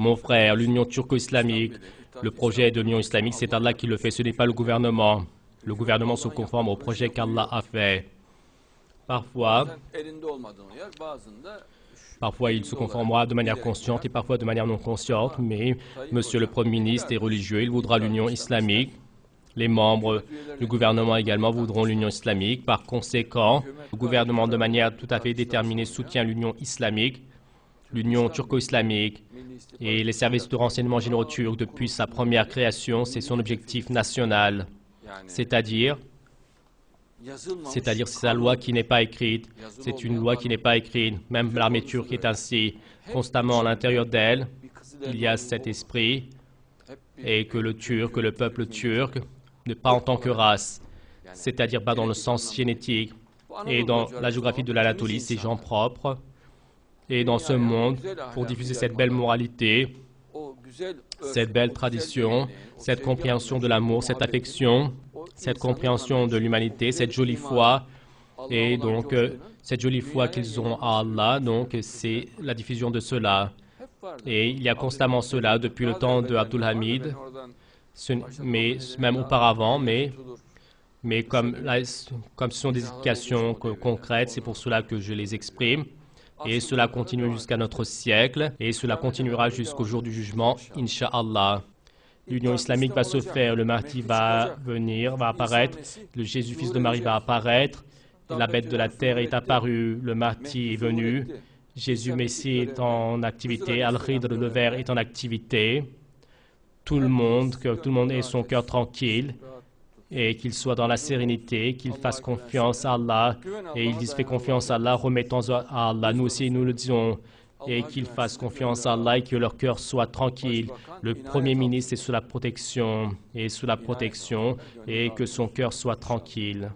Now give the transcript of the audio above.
Mon frère, l'Union turco-islamique, le projet de l'Union islamique, c'est Allah qui le fait, ce n'est pas le gouvernement. Le gouvernement se conforme au projet qu'Allah a fait. Parfois, il se conformera de manière consciente et parfois de manière non consciente, mais Monsieur le Premier ministre est religieux, il voudra l'Union islamique. Les membres du gouvernement également voudront l'Union islamique. Par conséquent, le gouvernement de manière tout à fait déterminée soutient l'Union islamique, l'Union turco-islamique et les services de renseignement généraux turcs depuis sa première création, c'est son objectif national, c'est-à-dire c'est sa loi qui n'est pas écrite, c'est une loi qui n'est pas écrite. Même l'armée turque est ainsi, constamment à l'intérieur d'elle, il y a cet esprit, et que le peuple turc, pas en tant que race, c'est-à-dire pas dans le sens génétique, et dans la géographie de l'Anatolie, c'est gens propres, et dans ce monde, pour diffuser cette belle moralité, cette belle tradition, cette compréhension de l'amour, cette affection, cette compréhension de l'humanité, cette jolie foi, et donc cette jolie foi qu'ils ont à Allah, donc c'est la diffusion de cela. Et il y a constamment cela depuis le temps de Abdul Hamid, mais même auparavant, mais comme ce sont des indications concrètes, c'est pour cela que je les exprime. Et cela continue jusqu'à notre siècle, et cela continuera jusqu'au jour du jugement, Inch'Allah. L'Union islamique va se faire, le Mahdi va venir, va apparaître, le Jésus, fils de Marie, va apparaître, la bête de la terre est apparue, le Mahdi est venu, Jésus Messie est en activité, Al-Khidr, le ver, est en activité. Tout le monde, que tout le monde ait son cœur tranquille et qu'il soit dans la sérénité, qu'il fasse confiance à Allah. Et ils disent, fais confiance à Allah, remettons à Allah. Nous aussi, nous le disons. Et qu'ils fassent confiance à Allah et que leur cœur soit tranquille. Le Premier ministre est sous la protection, et que son cœur soit tranquille.